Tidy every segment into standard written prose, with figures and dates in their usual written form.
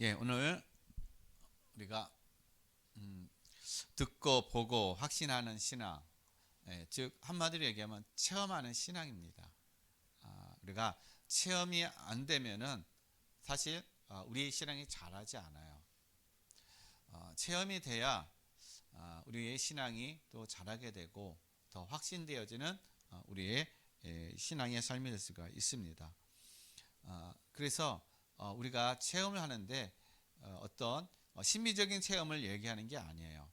예, 오늘 우리가 듣고 보고 확신하는 신앙, 즉 한마디로 얘기하면 체험하는 신앙입니다. 우리가 체험이 안 되면은 사실 우리의 신앙이 자라지 않아요. 체험이 돼야 우리의 신앙이 또 자라게 되고 더 확신되어지는 우리의 신앙의 삶이 될 수가 있습니다. 그래서 우리가 체험을 하는데 어떤 심미적인 체험을 얘기하는 게 아니에요.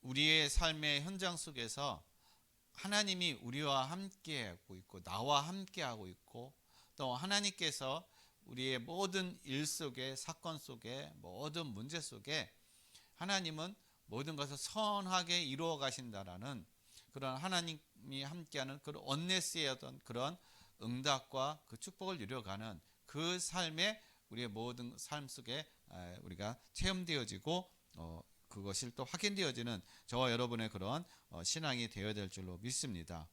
우리의 삶의 현장 속에서 하나님이 우리와 함께하고 있고 나와 함께하고 있고 또 하나님께서 우리의 모든 일 속에 사건 속에 모든 문제 속에 하나님은 모든 것을 선하게 이루어 가신다라는 그런 하나님이 함께하는 그런 언네스의 어떤 그런 응답과 그 축복을 누려가는 그 삶에 우리의 모든 삶 속에 우리가 체험되어지고 그것이 또 확인되어지는 저와 여러분의 그런 신앙이 되어야 될 줄로 믿습니다.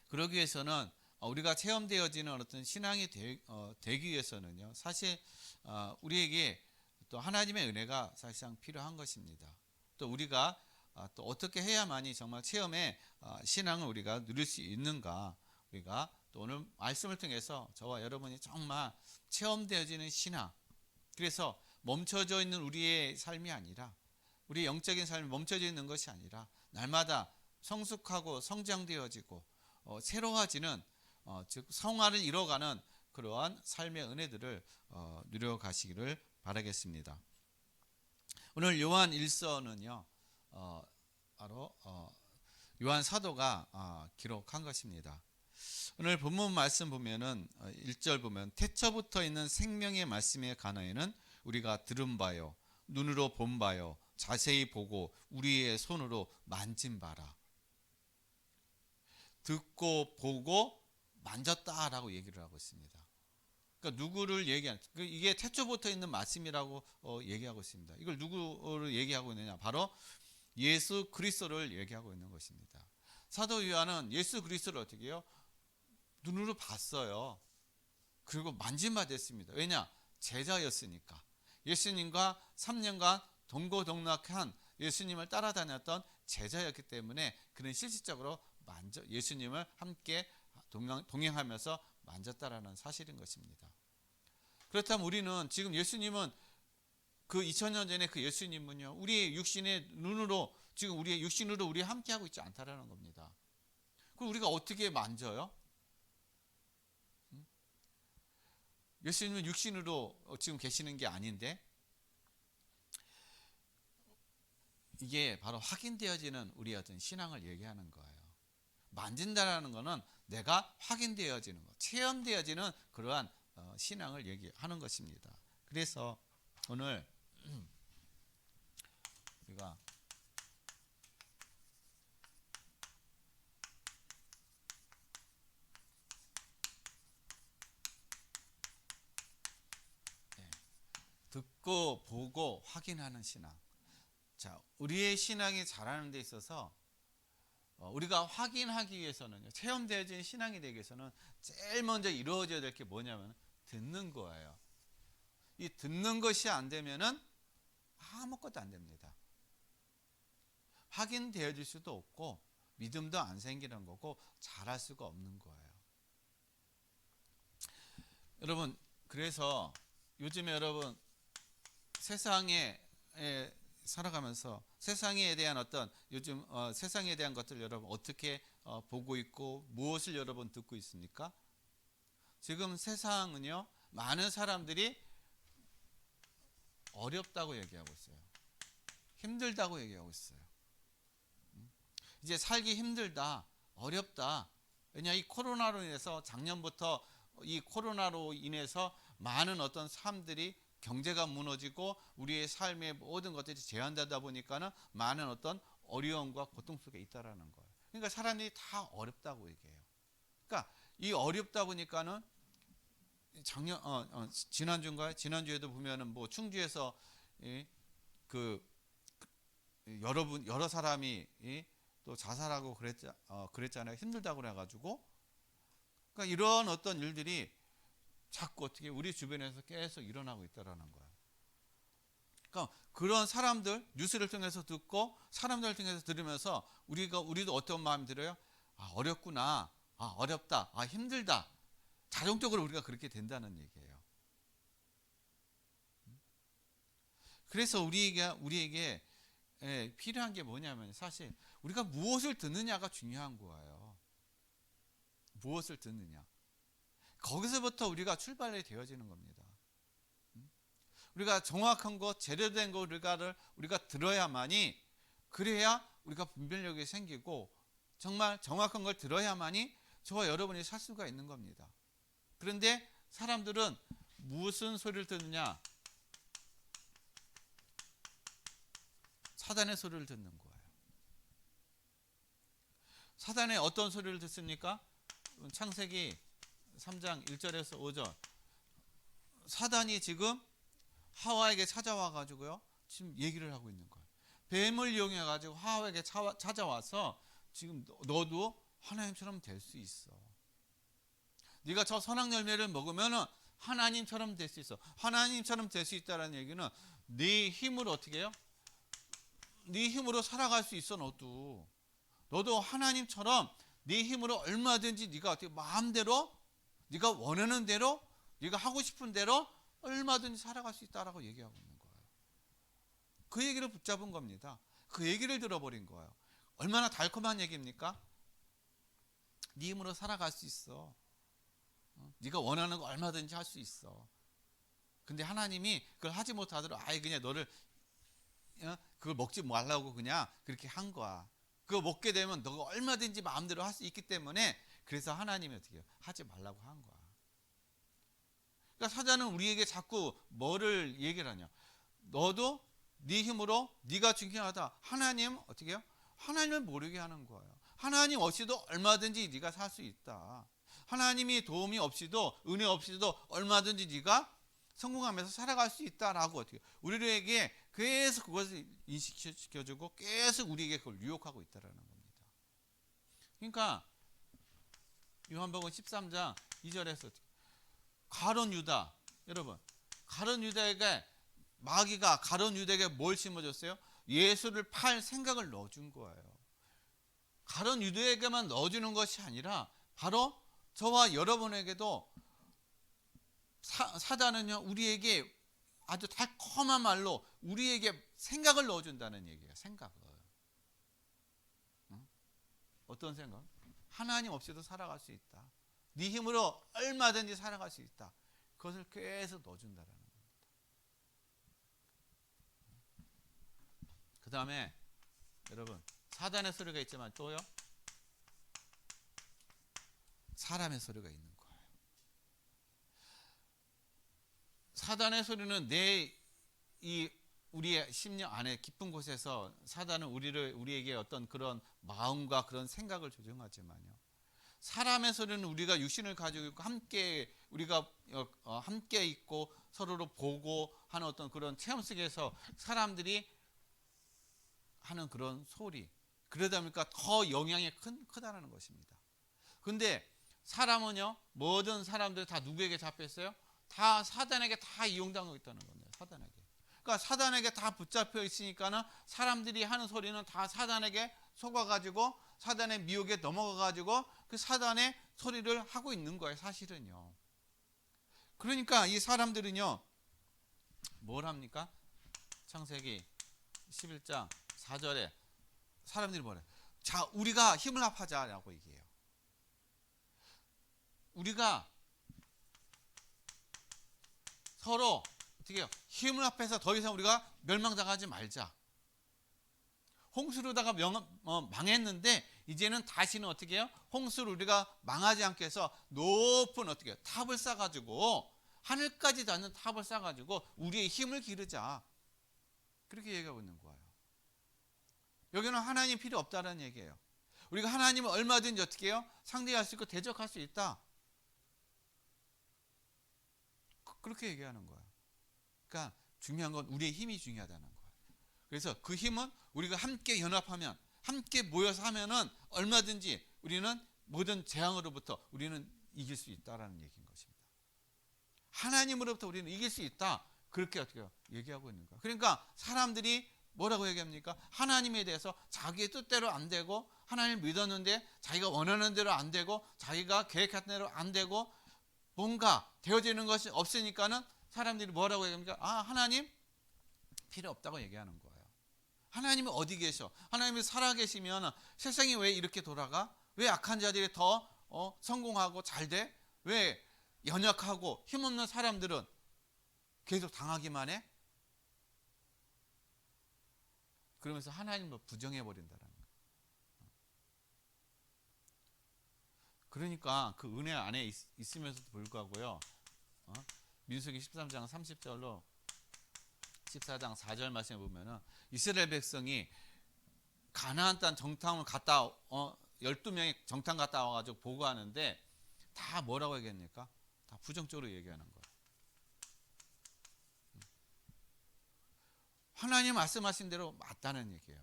그러기 위해서는 우리가 체험되어지는 어떤 신앙이 되기 위해서는요, 사실 우리에게 또 하나님의 은혜가 사실상 필요한 것입니다. 또 우리가 또 어떻게 해야만이 정말 체험의 신앙을 우리가 누릴 수 있는가, 우리가 또 오늘 말씀을 통해서 저와 여러분이 정말 체험되어지는 신앙, 그래서 멈춰져 있는 우리의 삶이 아니라 우리 영적인 삶이 멈춰져 있는 것이 아니라 날마다 성숙하고 성장되어지고 새로워지는 즉 성화를 이뤄가는 그러한 삶의 은혜들을 누려가시기를 바라겠습니다. 오늘 요한 1서는요 바로 요한 사도가 기록한 것입니다. 오늘 본문 말씀 보면은 1절 보면 태초부터 있는 생명의 말씀에 관하여는 우리가 들은 바요 눈으로 본 바요 자세히 보고 우리의 손으로 만진 바라. 듣고 보고 만졌다라고 얘기를 하고 있습니다. 그러니까 누구를 얘기하는 이게 태초부터 있는 말씀이라고 얘기하고 있습니다. 이걸 누구를 얘기하고 있느냐? 바로 예수 그리스도를 얘기하고 있는 것입니다. 사도 요한은 예수 그리스도를 어떻게 해요? 눈으로 봤어요. 그리고 만진 바 됐습니다. 왜냐? 제자였으니까. 예수님과 3년간 동고동락한 예수님을 따라다녔던 제자였기 때문에 그는 실질적으로 예수님을 함께 동행하면서 만졌다라는 사실인 것입니다. 그렇다면 우리는 지금 예수님은 그 2000년 전에 그 예수님은요, 우리의 육신의 눈으로 지금 우리의 육신으로 우리 함께하고 있지 않다라는 겁니다. 그럼 우리가 어떻게 만져요? 예수님은 육신으로 지금 계시는 게 아닌데 이게 바로 확인되어지는 우리의 어떤 신앙을 얘기하는 거예요. 만진다라는 것은 내가 확인되어지는 것, 체험되어지는 그러한 신앙을 얘기하는 것입니다. 그래서 오늘 우리가 듣고 보고 확인하는 신앙. 자, 우리의 신앙이 자라는 데 있어서 우리가 확인하기 위해서는요, 체험되어진 신앙이 되기 위해서는 제일 먼저 이루어져야 될 게 뭐냐면 듣는 거예요. 이 듣는 것이 안 되면은 아무것도 안 됩니다. 확인되어질 수도 없고 믿음도 안 생기는 거고 잘할 수가 없는 거예요. 여러분, 그래서 요즘에 여러분 세상에 살아가면서 세상에 대한 어떤 요즘 세상에 대한 것들 여러분 어떻게 보고 있고 무엇을 여러분 듣고 있습니까? 지금 세상은요, 많은 사람들이 어렵다고 얘기하고 있어요. 힘들다고 얘기하고 있어요. 이제 살기 힘들다, 어렵다. 왜냐, 이 코로나로 인해서 작년부터 이 코로나로 인해서 많은 어떤 사람들이 경제가 무너지고 우리의 삶의 모든 것들이 제한되다 보니까는 많은 어떤 어려움과 고통 속에 있다라는 거예요. 그러니까 사람들이 다 어렵다고 얘기해요. 그러니까 이 어렵다 보니까는 지난주인가요? 지난주에도 보면은 뭐 충주에서 그 여러 사람이 또 자살하고 그랬잖아요. 힘들다고 그래가지고. 그러니까 이런 어떤 일들이 자꾸 어떻게 우리 주변에서 계속 일어나고 있다라는 거예요. 그러니까 그런 사람들 뉴스를 통해서 듣고 사람들을 통해서 들으면서 우리도 어떤 마음이 들어요? 아, 어렵구나. 아, 어렵다. 아, 힘들다. 자동적으로 우리가 그렇게 된다는 얘기예요. 그래서 우리에게 필요한 게 뭐냐면 사실 우리가 무엇을 듣느냐가 중요한 거예요. 무엇을 듣느냐. 거기서부터 우리가 출발이 되어지는 겁니다. 우리가 정확한 것, 제대로된 것 우리가 들어야만이, 그래야 우리가 분별력이 생기고 정말 정확한 걸 들어야만이 저와 여러분이 살 수가 있는 겁니다. 그런데 사람들은 무슨 소리를 듣느냐? 사단의 소리를 듣는 거예요. 사단의 어떤 소리를 듣습니까? 창세기 3장 1절에서 5절. 사단이 지금 하와에게 찾아와 가지고요, 지금 얘기를 하고 있는 거예요. 뱀을 이용해 가지고 하와에게 찾아와서 지금 너도 하나님처럼 될 수 있어. 네가 저 선악 열매를 먹으면 하나님처럼 될 수 있어. 하나님처럼 될 수 있다는 얘기는 네 힘으로 어떻게 해요? 네 힘으로 살아갈 수 있어. 너도 하나님처럼 네 힘으로 얼마든지 네가 어떻게 마음대로, 네가 원하는 대로, 네가 하고 싶은 대로 얼마든지 살아갈 수 있다라고 얘기하고 있는 거예요. 그 얘기를 붙잡은 겁니다. 그 얘기를 들어버린 거예요. 얼마나 달콤한 얘기입니까? 네 힘으로 살아갈 수 있어. 네가 원하는 거 얼마든지 할 수 있어. 근데 하나님이 그걸 하지 못하도록 아예 그냥 너를 그걸 먹지 말라고 그냥 그렇게 한 거야. 그거 먹게 되면 너가 얼마든지 마음대로 할 수 있기 때문에, 그래서 하나님이 어떻게 해요? 하지 말라고 한 거야. 그러니까 사자는 우리에게 자꾸 뭐를 얘기를 하냐? 너도 네 힘으로, 네가 중요하다. 하나님 어떻게 해요? 하나님을 모르게 하는 거예요. 하나님 없이도 얼마든지 네가 살 수 있다. 하나님이 도움이 없이도, 은혜 없이도 얼마든지 네가 성공하면서 살아갈 수 있다라고 어떻게 우리에게 계속 그것을 인식시켜주고 계속 우리에게 그걸 유혹하고 있다라는 겁니다. 그러니까 요한복음 13장 2절에서 가룟 유다, 여러분, 가룟 유다에게 마귀가 가룟 유다에게 뭘 심어줬어요? 예수를 팔 생각을 넣어준 거예요. 가룟 유다에게만 넣어주는 것이 아니라 바로 저와 여러분에게도 사단은요, 우리에게 아주 달콤한 말로 우리에게 생각을 넣어준다는 얘기예요. 생각을. 어떤 생각? 하나님 없이도 살아갈 수 있다. 네 힘으로 얼마든지 살아갈 수 있다. 그것을 계속 넣어준다는 겁니다. 그 다음에 여러분, 사단의 소리가 있지만 또요, 사람의 소리가 있는 거예요. 사단의 소리는 우리의 심령 안에 깊은 곳에서 사단은 우리에게 어떤 그런 마음과 그런 생각을 조종하지만요, 사람의 소리는 우리가 육신을 가지고 있고 함께 우리가 함께 있고 서로를 보고 하는 어떤 그런 체험 속에서 사람들이 하는 그런 소리, 그러다 보니까 더 영향이 크다는 것입니다. 근데 사람은요, 모든 사람들 다 누구에게 잡혔어요? 다 사단에게 다 이용당하고 있다는 겁니다. 사단에게. 그러니까 사단에게 다 붙잡혀 있으니까는 사람들이 하는 소리는 다 사단에게 속아가지고 사단의 미혹에 넘어가가지고 그 사단의 소리를 하고 있는 거예요, 사실은요. 그러니까 이 사람들은요, 뭘 합니까? 창세기 11장 4절에 사람들이 뭐래? 자, 우리가 힘을 합하자라고 얘기해요. 우리가 서로 어떻게 해요? 힘을 합해서 더 이상 우리가 멸망당하지 말자. 홍수로다가 망했는데 이제는 다시는 어떻게 해요? 홍수를 우리가 망하지 않게 해서 높은 어떻게 해요? 탑을 쌓아가지고, 하늘까지 닿는 탑을 쌓아가지고 우리의 힘을 기르자. 그렇게 얘기하고 있는 거예요. 여기는 하나님 필요 없다는 얘기예요. 우리가 하나님을 얼마든지 어떻게 해요? 상대할 수 있고 대적할 수 있다. 그렇게 얘기하는 거예요. 그러니까 중요한 건 우리의 힘이 중요하다는 거예요. 그래서 그 힘은 우리가 함께 연합하면, 함께 모여서 하면은 얼마든지 우리는 모든 재앙으로부터 우리는 이길 수 있다라는 얘기인 것입니다. 하나님으로부터 우리는 이길 수 있다. 그렇게 어떻게 얘기하고 있는 거야. 그러니까 사람들이 뭐라고 얘기합니까? 하나님에 대해서 자기의 뜻대로 안 되고, 하나님을 믿었는데 자기가 원하는 대로 안 되고, 자기가 계획한 대로 안 되고, 뭔가 되어지는 것이 없으니까는 사람들이 뭐라고 얘기합니까? 아, 하나님 필요 없다고 얘기하는 거예요. 하나님이 어디 계셔? 하나님이 살아계시면 세상이 왜 이렇게 돌아가? 왜 악한 자들이 더 성공하고 잘 돼? 왜 연약하고 힘없는 사람들은 계속 당하기만 해? 그러면서 하나님을 부정해버린다는 거예요. 그러니까 그 은혜 안에 있으면서도 불구하고요, 민수기 13장 30절로 14장 4절 말씀에 보면은 이스라엘 백성이 가나안 땅 정탐을 갔다 12명이 정탐 갔다 와가지고 보고하는데 다 뭐라고 얘기합니까? 다 부정적으로 얘기하는 거예요. 하나님 말씀하신 대로 맞다는 얘기예요.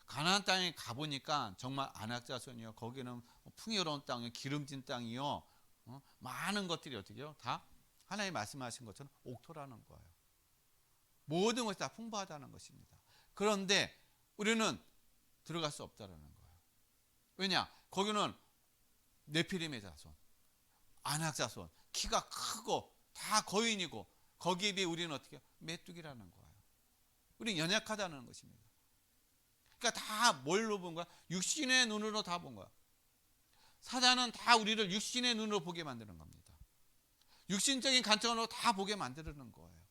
가나안 땅에 가보니까 정말 안악자손이요, 거기는 풍요로운 땅이요, 기름진 땅이요, 많은 것들이 어떻게요? 다 하나님 말씀하신 것처럼 옥토라는 거예요. 모든 것이 다 풍부하다는 것입니다. 그런데 우리는 들어갈 수 없다는 거예요. 왜냐? 거기는 네피림의 자손, 안악자손, 키가 크고 다 거인이고, 거기에 비해 우리는 어떻게 메뚜기라는 거예요. 우리는 연약하다는 것입니다. 그러니까 다 뭘로 본 거야? 육신의 눈으로 다 본 거야. 사단은 다 우리를 육신의 눈으로 보게 만드는 겁니다. 육신적인 관점으로 다 보게 만드는 거예요.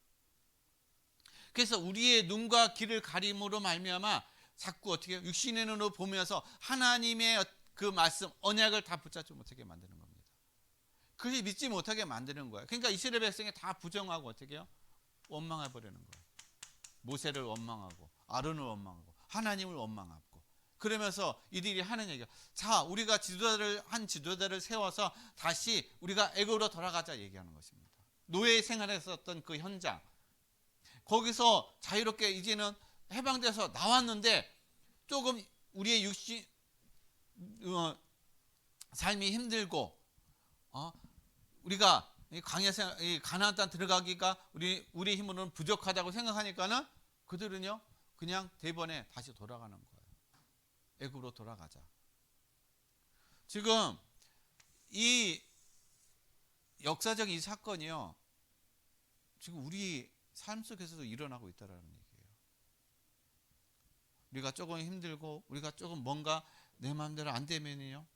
그래서 우리의 눈과 귀를 가림으로 말미암아 자꾸 어떻게 육신의 눈으로 보면서 하나님의 그 말씀, 언약을 다 붙잡지 못하게 만드는 겁니다. 그것이 믿지 못하게 만드는 거예요. 그러니까 이스라엘 백성이 다 부정하고 어떻게 해요? 원망해 버리는 거예요. 모세를 원망하고, 아론을 원망하고, 하나님을 원망하고, 그러면서 이들이 하는 얘기가, 자, 우리가 지도자를 세워서 다시 우리가 애굽으로 돌아가자 얘기하는 것입니다. 노예 생활했었던 그 현장, 거기서 자유롭게 이제는 해방돼서 나왔는데 조금 우리의 육신 삶이 힘들고, 우리가 광야생 가나안 땅 들어가기가 우리 힘으로는 부족하다고 생각하니까는 그들은요 그냥 대번에 다시 돌아가는 거예요. 애굽으로 돌아가자. 지금 이 역사적 이 사건이요, 지금 우리 삶 속에서도 일어나고 있다는 얘기예요. 우리가 조금 힘들고, 우리가 조금 뭔가 내 마음대로 안 되면요,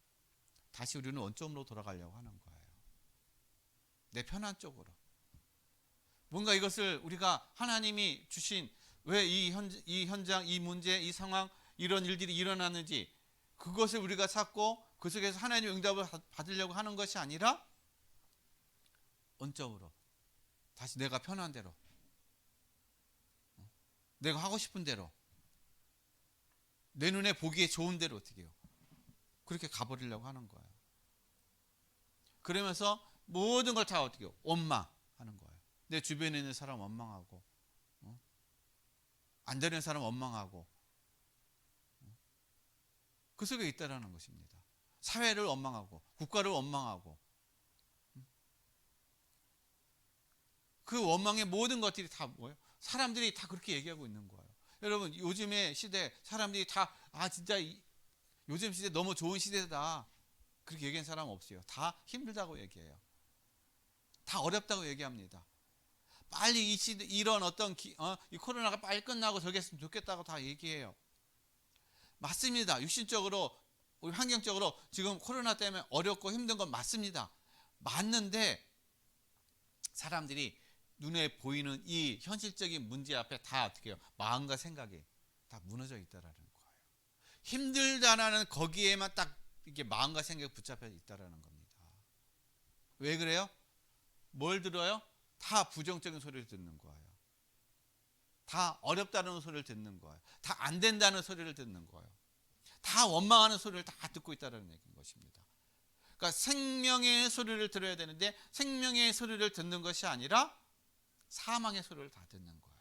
다시 우리는 원점으로 돌아가려고 하는 거예요. 내 편한 쪽으로. 뭔가 이것을 우리가 하나님이 주신, 왜 이 현장, 이 문제, 이 상황, 이런 일들이 일어났는지 그것을 우리가 찾고 그 속에서 하나님의 응답을 받으려고 하는 것이 아니라 원점으로 다시 내가 편한 대로, 내가 하고 싶은 대로, 내 눈에 보기에 좋은 대로 어떻게 해요? 그렇게 가버리려고 하는 거예요. 그러면서 모든 걸 다 어떻게 해요? 원망하는 거예요. 내 주변에 있는 사람 원망하고, 안 되는 사람 원망하고, 그 속에 있다라는 것입니다. 사회를 원망하고, 국가를 원망하고, 그 원망의 모든 것들이 다 뭐예요? 사람들이 다 그렇게 얘기하고 있는 거예요. 여러분, 요즘의 시대 사람들이 다 진짜 요즘 시대 너무 좋은 시대다 그렇게 얘기하는 사람 없어요. 다 힘들다고 얘기해요. 다 어렵다고 얘기합니다. 빨리 이 시대, 이런 이 코로나가 빨리 끝나고 저기 했으면 좋겠다고 다 얘기해요. 맞습니다. 육신적으로, 우리 환경적으로 지금 코로나 때문에 어렵고 힘든 건 맞습니다. 맞는데 사람들이 눈에 보이는 이 현실적인 문제 앞에 다 어떻게 해요? 마음과 생각이 다 무너져 있다라는 거예요. 힘들다라는 거기에만 딱 이게 마음과 생각이 붙잡혀 있다라는 겁니다. 왜 그래요? 뭘 들어요? 다 부정적인 소리를 듣는 거예요. 다 어렵다는 소리를 듣는 거예요. 다 안 된다는 소리를 듣는 거예요. 다 원망하는 소리를 다 듣고 있다는 얘기인 것입니다. 그러니까 생명의 소리를 들어야 되는데 생명의 소리를 듣는 것이 아니라 사망의 소리를 다 듣는 거예요.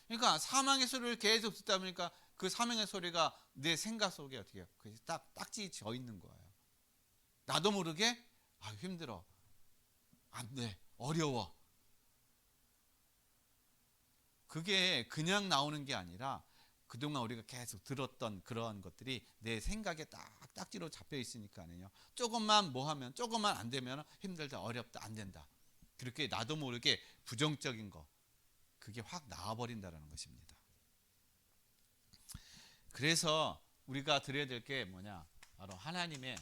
그러니까 사망의 소리를 계속 듣다 보니까 그 사망의 소리가 내 생각 속에 어떻게 해요? 딱지 져 있는 거예요. 나도 모르게 아, 힘들어, 안 돼, 어려워. 그게 그냥 나오는 게 아니라 그동안 우리가 계속 들었던 그런 것들이 내 생각에 딱 딱지로 잡혀 있으니까요. 조금만 뭐 하면, 조금만 안 되면 힘들다, 어렵다, 안 된다. 그렇게 나도 모르게 부정적인 거, 그게 확 나와버린다는 것입니다. 그래서 우리가 드려야 될 게 뭐냐? 바로 하나님의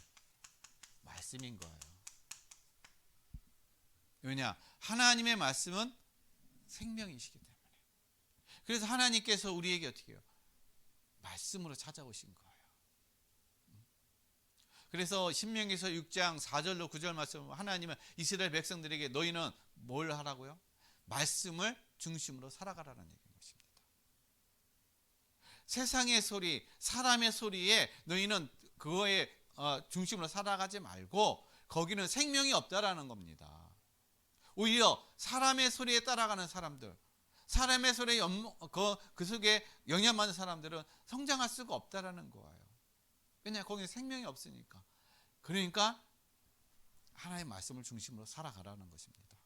말씀인 거예요. 왜냐? 하나님의 말씀은 생명이시기 때문에. 그래서 하나님께서 우리에게 어떻게 해요? 말씀으로 찾아오신 거예요. 그래서 신명기서 6장 4절로 9절 말씀, 하나님은 이스라엘 백성들에게 너희는 뭘 하라고요? 말씀을 중심으로 살아가라는 얘기인 것입니다. 세상의 소리, 사람의 소리에 너희는 그거에 중심으로 살아가지 말고 거기는 생명이 없다라는 겁니다. 오히려 사람의 소리에 따라가는 사람들, 사람의 소리에 그 속에 영향받는 사람들은 성장할 수가 없다라는 거예요. 왜냐? 거기는 생명이 없으니까. 그러니까 하나님의 말씀을 중심으로 살아가라는 것입니다.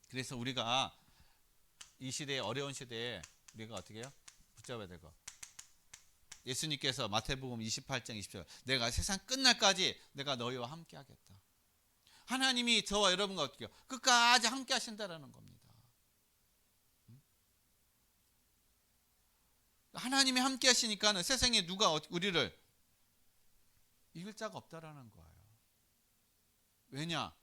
그래서 우리가 이 시대에, 어려운 시대에 우리가 어떻게 해요? 붙잡아야 될 거. 예수님께서 마태복음 28장 20절, 내가 세상 끝날까지 내가 너희와 함께 하겠다. 하나님이 저와 여러분과 어떻게 해요? 끝까지 함께 하신다라는 겁니다. 하나님이 함께 하시니까 세상에 누가 우리를 이길 자가 없다라는 거예요. 왜냐?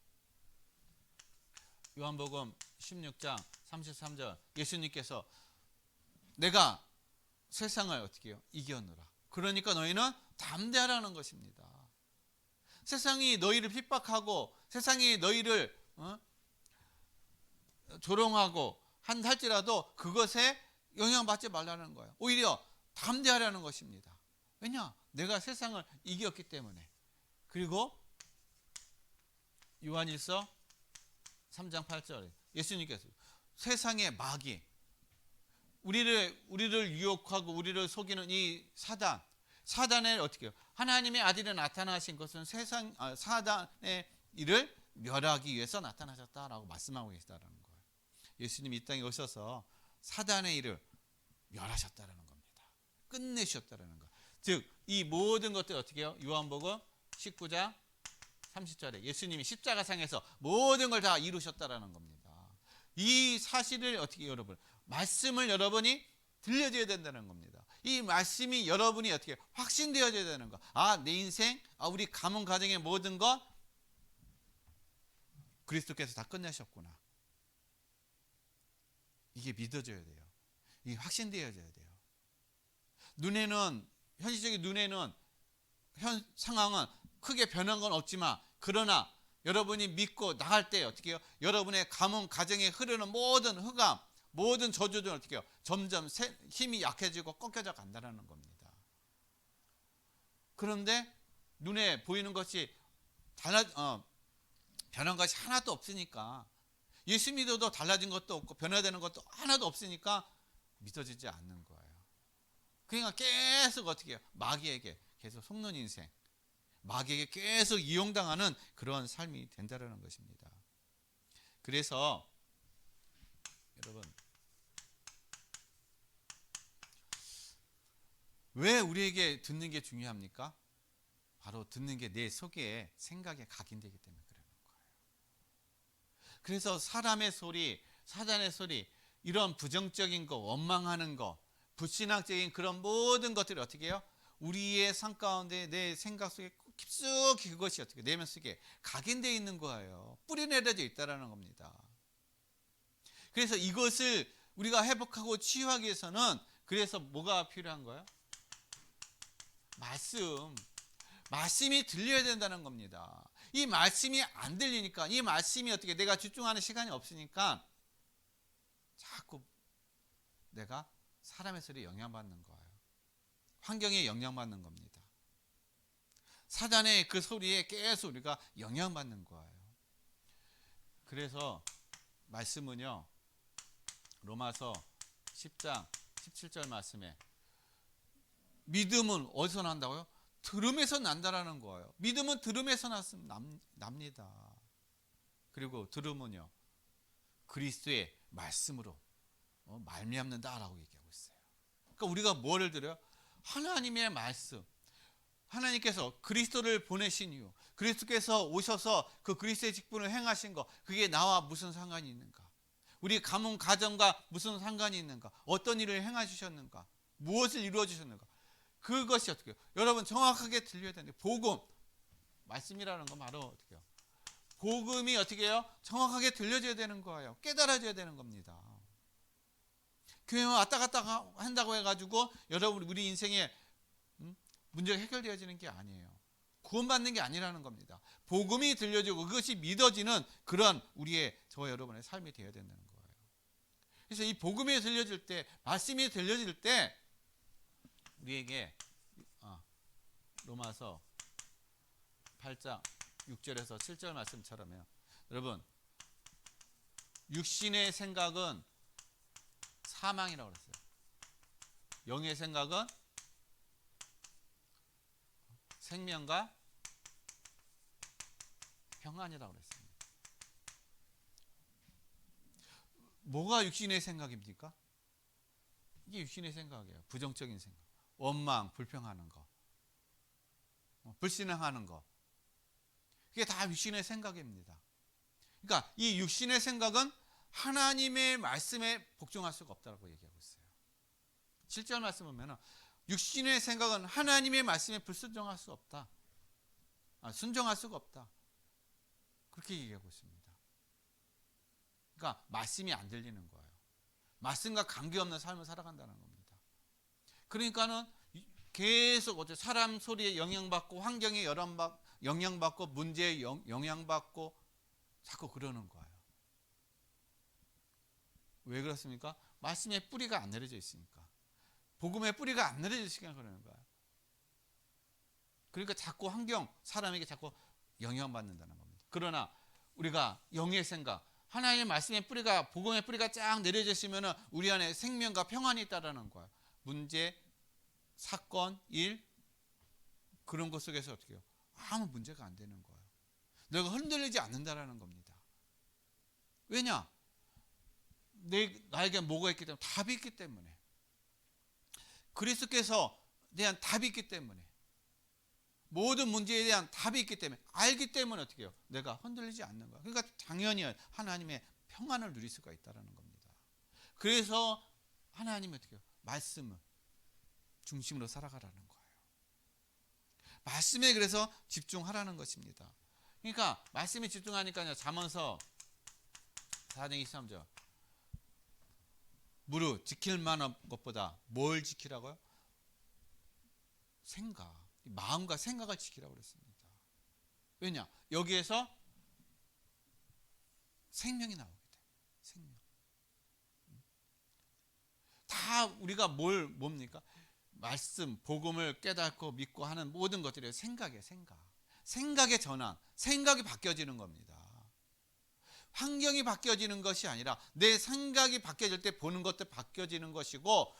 요한복음 16장 33절, 예수님께서 내가 세상을 어떻게 해요? 이겨노라. 그러니까 너희는 담대하라는 것입니다. 세상이 너희를 핍박하고 세상이 너희를 조롱하고 할지라도 그것에 영향받지 말라는 거예요. 오히려 담대하라는 것입니다. 왜냐? 내가 세상을 이겼기 때문에. 그리고 요한일서 3장 8절에 예수님께서 세상의 마귀, 우리를 유혹하고 우리를 속이는 이 사단을 어떻게 해요? 하나님의 아들이 나타나신 것은 사단의 일을 멸하기 위해서 나타나셨다라고 말씀하고 계시다는 거예요. 예수님이 이 땅에 오셔서 사단의 일을 멸하셨다는 겁니다. 끝내셨다는 거. 즉 이 모든 것들 어떻게 해요? 요한복음 19장 30절에 예수님이 십자가상에서 모든 걸 다 이루셨다는 겁니다. 이 사실을 어떻게 여러분, 말씀을 여러분이 들려줘야 된다는 겁니다. 이 말씀이 여러분이 어떻게 확신되어져야 되는 거. 아, 내 인생, 우리 가문 가정의 모든 것 그리스도께서 다 끝내셨구나. 이게 믿어져야 돼요. 이게 확신되어져야 돼요. 현실적인 눈에는 상황은 크게 변한 건 없지만, 그러나 여러분이 믿고 나갈 때 어떻게 해요? 여러분의 가문 가정에 흐르는 모든 흑암, 모든 저주들은 어떻게 해요? 점점 힘이 약해지고 꺾여져 간다는 겁니다. 그런데 눈에 보이는 것이 변한 것이 하나도 없으니까, 예수 믿어도 달라진 것도 없고 변화되는 것도 하나도 없으니까 믿어지지 않는 거예요. 그러니까 계속 어떻게 해요? 마귀에게 계속 속는 인생, 마귀에게 계속 이용당하는 그런 삶이 된다는 것입니다. 그래서 여러분, 왜 우리에게 듣는 게 중요합니까? 바로 듣는 게 내 속에 생각에 각인되기 때문에 그러는 거예요. 그래서 사람의 소리, 사단의 소리, 이런 부정적인 거, 원망하는 거, 불신앙적인 그런 모든 것들이 어떻게 해요? 우리의 삶 가운데 내 생각 속에 깊숙이 그것이 어떻게 내면 속에 각인되어 있는 거예요. 뿌리내려져 있다는 겁니다. 그래서 이것을 우리가 회복하고 치유하기 위해서는, 그래서 뭐가 필요한 거예요? 말씀이 들려야 된다는 겁니다. 이 말씀이 안 들리니까, 이 말씀이 어떻게, 내가 집중하는 시간이 없으니까 자꾸 내가 사람의 소리에 영향받는 거예요. 환경에 영향받는 겁니다. 사단의 그 소리에 계속 우리가 영향받는 거예요. 그래서 말씀은요, 로마서 10장 17절 말씀에 믿음은 어디서 난다고요? 들음에서 난다라는 거예요. 믿음은 들음에서 납니다. 그리고 들음은요, 그리스도의 말씀으로 말미암는다라고 얘기하고 있어요. 그러니까 우리가 뭐를 들어요? 하나님의 말씀. 하나님께서 그리스도를 보내신 이유, 그리스도께서 오셔서 그 그리스도의 직분을 행하신 거, 그게 나와 무슨 상관이 있는가? 우리 가문 가정과 무슨 상관이 있는가? 어떤 일을 행하 주셨는가? 무엇을 이루어 주셨는가? 그것이 어떻게 해요? 여러분 정확하게 들려야 되는데, 복음, 말씀이라는 건 바로 어떻게 해요? 복음이 어떻게 해요? 정확하게 들려줘야 되는 거예요. 깨달아져야 되는 겁니다. 교회만 왔다 갔다 한다고 해가지고 여러분 우리 인생에 문제가 해결되어지는 게 아니에요. 구원받는 게 아니라는 겁니다. 복음이 들려지고 그것이 믿어지는 그런 우리의, 저와 여러분의 삶이 되어야 된다는 거예요. 그래서 이 복음이 들려질 때, 말씀이 들려질 때 우리에게 로마서 8장 6절에서 7절 말씀처럼요, 여러분 육신의 생각은 사망이라고 그랬어요. 영의 생각은 생명과 평안이라고 그랬습니다. 뭐가 육신의 생각입니까? 이게 육신의 생각이에요. 부정적인 생각, 원망, 불평하는 거, 불신앙하는 거, 이게 다 육신의 생각입니다. 그러니까 이 육신의 생각은 하나님의 말씀에 복종할 수가 없다고 얘기하고 있어요. 7절 말씀 보면 육신의 생각은 하나님의 말씀에 불순종할 수 없다. 순종할 수가 없다. 그렇게 얘기하고 있습니다. 그러니까 말씀이 안 들리는 거예요. 말씀과 관계없는 삶을 살아간다는 겁니다. 그러니까는 계속 사람 소리에 영향받고, 환경에 영향받고, 문제에 영향받고 자꾸 그러는 거예요. 왜 그렇습니까? 말씀의 뿌리가 안 내려져 있으니까. 복음의 뿌리가 안 내려져 있으니까 그러는 거예요. 그러니까 자꾸 환경, 사람에게 자꾸 영향받는다는 겁니다. 그러나 우리가 영의 생각, 하나님의 말씀의 뿌리가, 복음의 뿌리가 쫙 내려져 있으면 우리 안에 생명과 평안이 있다라는 거예요. 문제, 사건, 일, 그런 것 속에서 어떻게 해요? 아무 문제가 안 되는 거예요. 내가 흔들리지 않는다라는 겁니다. 왜냐? 나에게 뭐가 있기 때문에, 답이 있기 때문에, 그리스도께서 대한 답이 있기 때문에, 모든 문제에 대한 답이 있기 때문에, 알기 때문에 어떻게 해요? 내가 흔들리지 않는 거야. 그러니까 당연히 하나님의 평안을 누릴 수가 있다는 겁니다. 그래서 하나님이 어떻게 해요? 말씀을 중심으로 살아가라는 거예요. 말씀에 그래서 집중하라는 것입니다. 그러니까 말씀에 집중하니까요, 잠언서 4장 23절, 무릇 지킬 만한 것보다 뭘 지키라고요? 생각, 마음과 생각을 지키라고 그랬습니다. 왜냐? 여기에서 생명이 나오게 돼. 생명. 다 우리가 뭡니까? 말씀, 복음을 깨닫고 믿고 하는 모든 것들이 생각이에요. 생각의 전환, 생각이 바뀌어지는 겁니다. 환경이 바뀌어지는 것이 아니라 내 생각이 바뀌어질 때 보는 것도 바뀌어지는 것이고,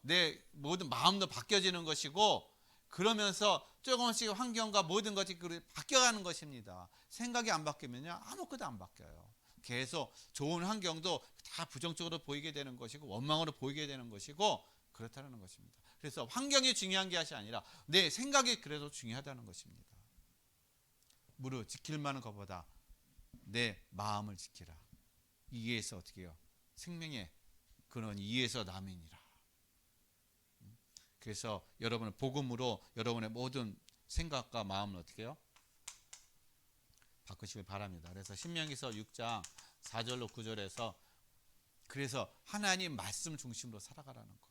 내 모든 마음도 바뀌어지는 것이고, 그러면서 조금씩 환경과 모든 것이 바뀌어가는 것입니다. 생각이 안 바뀌면요, 아무것도 안 바뀌어요. 계속 좋은 환경도 다 부정적으로 보이게 되는 것이고, 원망으로 보이게 되는 것이고, 그렇다는 것입니다. 그래서 환경이 중요한 것이 아니라 내 생각이 그래도 중요하다는 것입니다. 무릇 지킬 만한 것보다 내 마음을 지키라. 이에서 어떻게 해요? 생명의 근원 이에서 남이니라. 그래서 여러분은 복음으로 여러분의 모든 생각과 마음을 어떻게 해요? 바꾸시길 바랍니다. 그래서 신명기서 6장 4절로 9절에서 그래서 하나님 말씀 중심으로 살아가라는 거예요.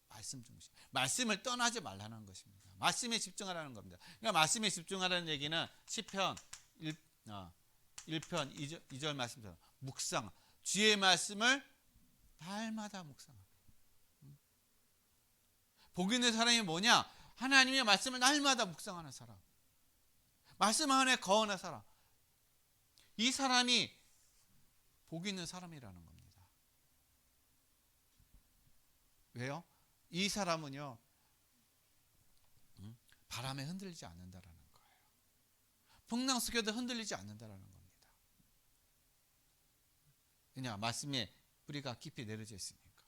말씀 중심. 말씀을 떠나지 말라는 것입니다. 말씀에 집중하라는 겁니다. 그러니까 말씀에 집중하라는 얘기는 시편 1편 2절 말씀처럼 묵상, 주의 말씀을 날마다 묵상하라. 복 있는 사람이 뭐냐? 하나님의 말씀을 날마다 묵상하는 사람, 말씀 안에 거하는 사람, 이 사람이 복 있는 사람이라는 겁니다. 왜요? 이 사람은요, 바람에 흔들리지 않는다라는 거예요. 풍랑 속에도 흔들리지 않는다라는 겁니다. 그냥 말씀에 뿌리가 깊이 내려져 있으니까.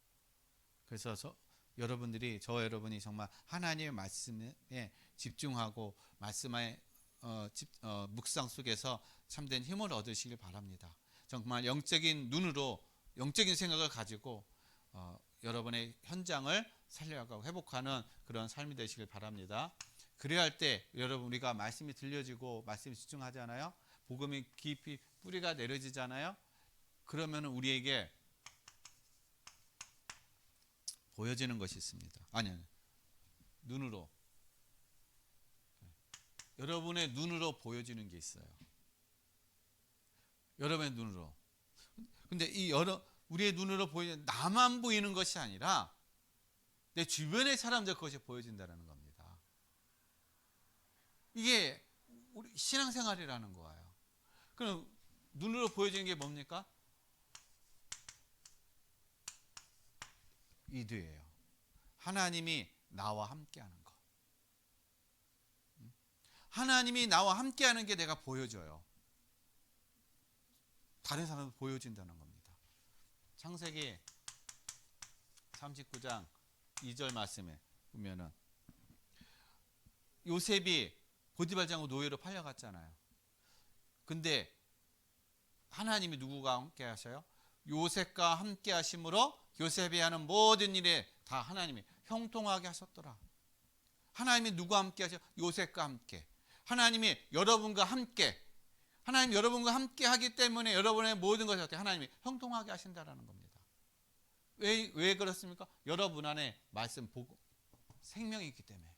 그래서 여러분이 정말 하나님의 말씀에 집중하고 말씀의 묵상 속에서 참된 힘을 얻으시길 바랍니다. 정말 영적인 눈으로 영적인 생각을 가지고 여러분의 현장을 살려가고 회복하는 그런 삶이 되시길 바랍니다. 그래야 할 때 여러분 우리가 말씀이 들려지고 말씀에 집중하잖아요. 복음이 깊이 뿌리가 내려지잖아요. 그러면 우리에게 보여지는 것이 있습니다. 아니요. 눈으로. 여러분의 눈으로 보여지는 게 있어요. 여러분의 눈으로. 근데 우리의 눈으로 보이는 나만 보이는 것이 아니라 내 주변의 사람들 그것이 보여진다는 겁니다. 이게 우리 신앙생활이라는 거예요. 그럼 눈으로 보여지는 게 뭡니까? 이 뒤에요. 하나님이 나와 함께하는 것. 하나님이 나와 함께하는 게 내가 보여져요. 다른 사람도 보여진다는 겁니다. 창세기 39장 2절 말씀에 보면은 요셉이 보디발 장국 노예로 팔려갔잖아요. 근데 하나님이 누구와 함께 하셔요? 요셉과 함께 하심으로 요셉이 하는 모든 일에 다 하나님이 형통하게 하셨더라. 하나님이 누구와 함께 하셔요? 요셉과 함께. 하나님이 여러분과 함께. 하나님 여러분과 함께 하기 때문에 여러분의 모든 것을 하나님이 형통하게 하신다라는 겁니다. 왜 그렇습니까? 여러분 안에 말씀 보고 생명이 있기 때문에.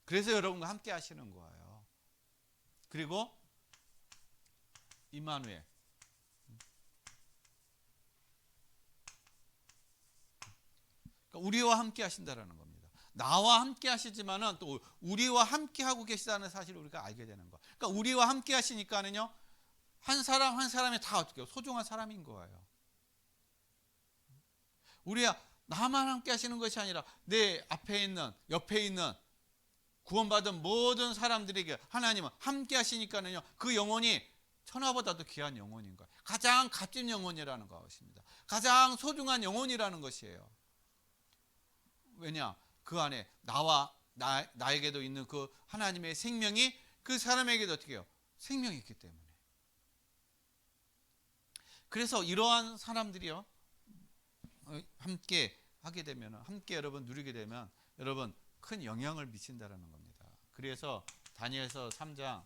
그래서 여러분과 함께 하시는 거예요. 그리고 임마누엘. 그러니까 우리와 함께 하신다라는 겁니다. 나와 함께 하시지만은 또 우리와 함께 하고 계시다는 사실을 우리가 알게 되는 거. 그러니까 우리와 함께 하시니까는요. 한 사람 한 사람이 다 어떻게 소중한 사람인 거예요. 우리야 나만 함께 하시는 것이 아니라 내 앞에 있는 옆에 있는 구원받은 모든 사람들에게 하나님은 함께 하시니까는요. 그 영혼이 천하보다도 귀한 영혼인 거예요. 가장 값진 영혼이라는 것입니다. 가장 소중한 영혼이라는 것이에요. 왜냐? 그 안에 나에게도 있는 그 하나님의 생명이 그 사람에게도 어떻게 해요? 생명이 있기 때문에. 그래서 이러한 사람들이요. 함께 하게 되면, 함께 여러분 누리게 되면 여러분 큰 영향을 미친다라는 겁니다. 그래서 다니엘서 3장